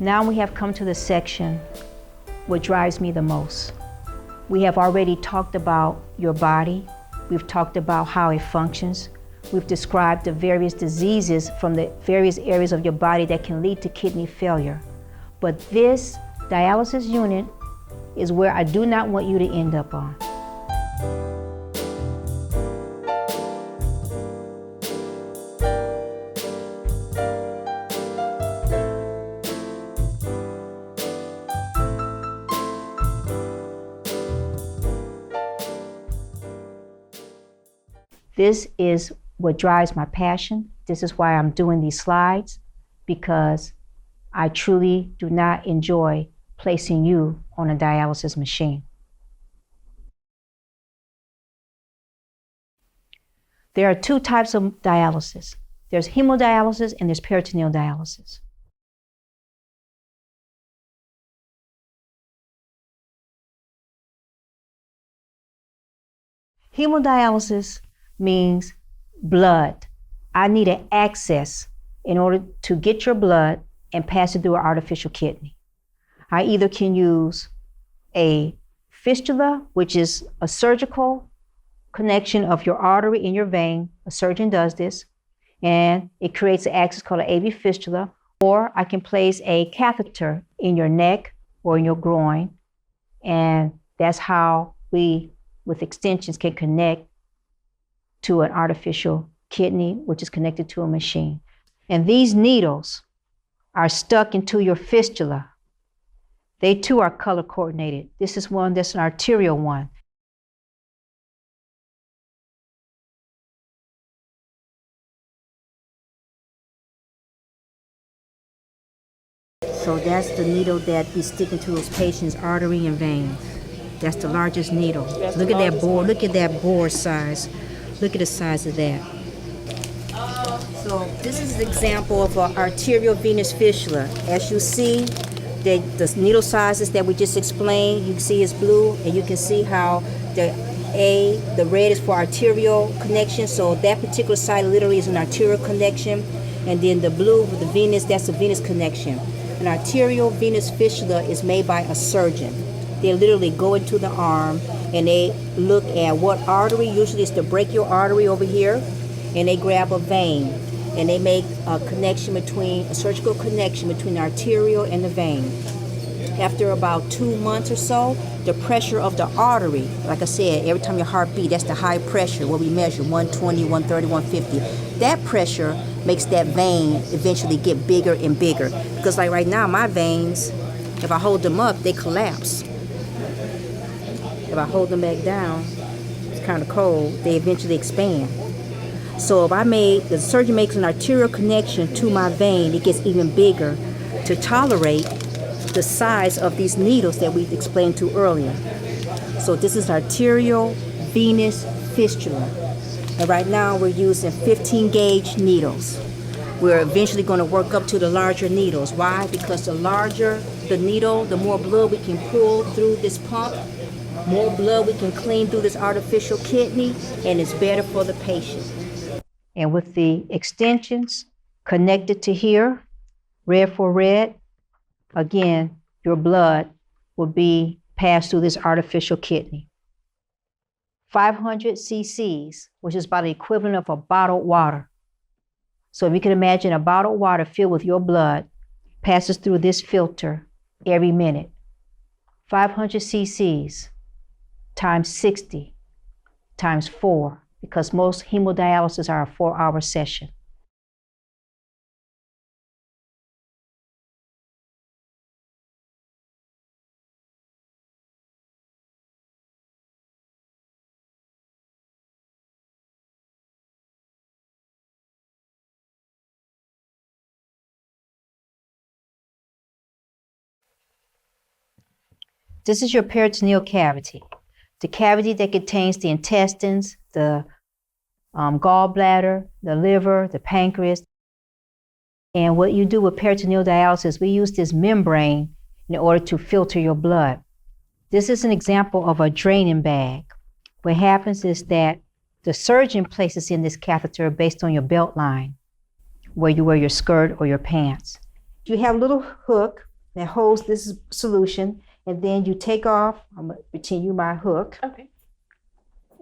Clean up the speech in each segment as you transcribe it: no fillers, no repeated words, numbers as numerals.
Now we have come to the section what drives me the most. We have already talked about your body. We've talked about how it functions. We've described the various diseases from the various areas of your body that can lead to kidney failure. But this dialysis unit is where I do not want you to end up on. This is what drives my passion. This is why I'm doing these slides, because I truly do not enjoy placing you on a dialysis machine. There are two types of dialysis. There's hemodialysis and there's peritoneal dialysis. Hemodialysis means blood. I need an access in order to get your blood and pass it through an artificial kidney. I either can use a fistula, which is a surgical connection of your artery in your vein. A surgeon does this, and it creates an access called an AV fistula, or I can place a catheter in your neck or in your groin, and that's how we, with extensions, can connect to an artificial kidney, which is connected to a machine. And these needles are stuck into your fistula. They too are color coordinated. This is one that's an arterial one. So that's the needle that be sticking to those patients' artery and veins. That's the largest needle. Look at that bore. Look at that bore size. Look at the size of that. So this is an example of an arterial venous fistula. As you see, the needle sizes that we just explained, you can see it's blue, and you can see how the red is for arterial connection. So that particular side literally is an arterial connection. And then the blue with the venous, that's a venous connection. An arterial venous fistula is made by a surgeon. They literally go into the arm and they look at what artery, usually it's the brachial artery over here, and they grab a vein and they make a surgical connection between the arterial and the vein. After about 2 months or so, the pressure of the artery, like I said, every time your heart beats, that's the high pressure, what we measure, 120, 130, 150. That pressure makes that vein eventually get bigger and bigger. Because like right now, my veins, if I hold them up, they collapse. If I hold them back down, it's kind of cold, they eventually expand. So if the surgeon makes an arterial connection to my vein, it gets even bigger to tolerate the size of these needles that we explained to earlier. So this is arterial venous fistula. And right now we're using 15 gauge needles. We're eventually going to work up to the larger needles. Why? Because the larger the needle, the more blood we can pull through this pump, more blood we can clean through this artificial kidney, and it's better for the patient. And with the extensions connected to here, red for red, again, your blood will be passed through this artificial kidney. 500 cc's, which is about the equivalent of a bottled water. So if you can imagine a bottled water filled with your blood passes through this filter every minute. 500 cc's times 60 times 4, because most hemodialysis are a 4-hour session. This is your peritoneal cavity, the cavity that contains the intestines, the gallbladder, the liver, the pancreas. And what you do with peritoneal dialysis, we use this membrane in order to filter your blood. This is an example of a draining bag. What happens is that the surgeon places in this catheter based on your belt line, where you wear your skirt or your pants. You have a little hook that holds this solution, and then you take off. I'm going to pretend you my hook. Okay.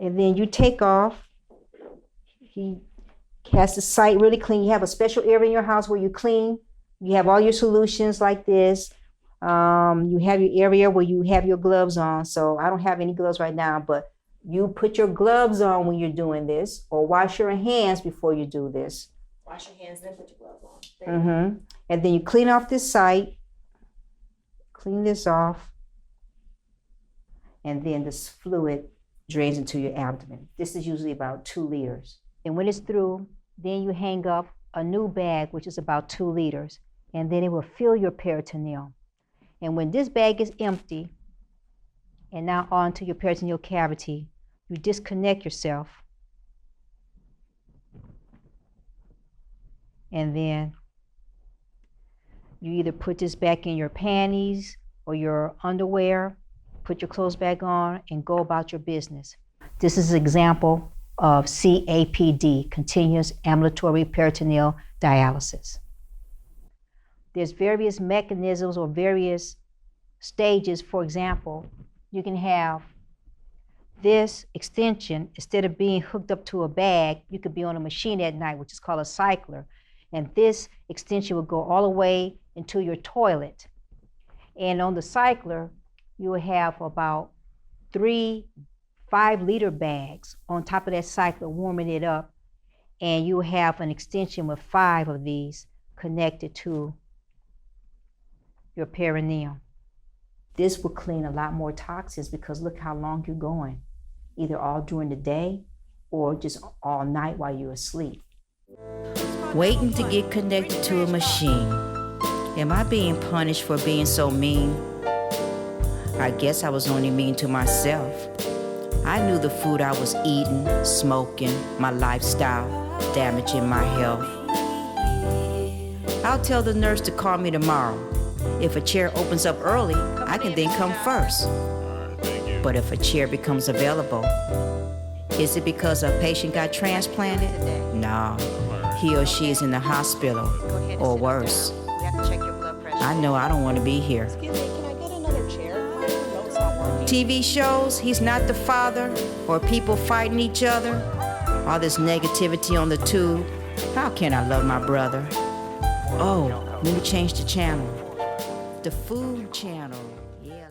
And then you take off. He has the site really clean. You have a special area in your house where you clean. You have all your solutions like this. You have your area where you have your gloves on. So I don't have any gloves right now, but you put your gloves on when you're doing this, or wash your hands before you do this. Wash your hands, then put your gloves on. Mm-hmm. And then you clean off this site. Clean this off. And then this fluid drains into your abdomen. This is usually about 2 liters. And when it's through, then you hang up a new bag, which is about 2 liters. And then it will fill your peritoneum. And when this bag is empty, and now onto your peritoneal cavity, you disconnect yourself. And then you either put this back in your panties or your underwear, put your clothes back on, and go about your business. This is an example of CAPD, continuous ambulatory peritoneal dialysis. There's various mechanisms or various stages. For example, you can have this extension, instead of being hooked up to a bag, you could be on a machine at night, which is called a cycler. And this extension will go all the way into your toilet. And on the cycler, you will have about 3 5-liter bags on top of that cycler, warming it up. And you have an extension with 5 of these connected to your perineum. This will clean a lot more toxins, because look how long you're going, either all during the day or just all night while you're asleep. Waiting to get connected to a machine. Am I being punished for being so mean? I guess I was only mean to myself. I knew the food I was eating, smoking, my lifestyle, damaging my health. I'll tell the nurse to call me tomorrow. If a chair opens up early, I can then come first. But if a chair becomes available, is it because a patient got transplanted? No, he or she is in the hospital, or worse. I know I don't want to be here. Excuse me, can I get another chair? My remote's not working. TV shows, he's not the father, or people fighting each other. All this negativity on the tube. How can I love my brother? Oh, let me change the channel. The food channel. Yeah.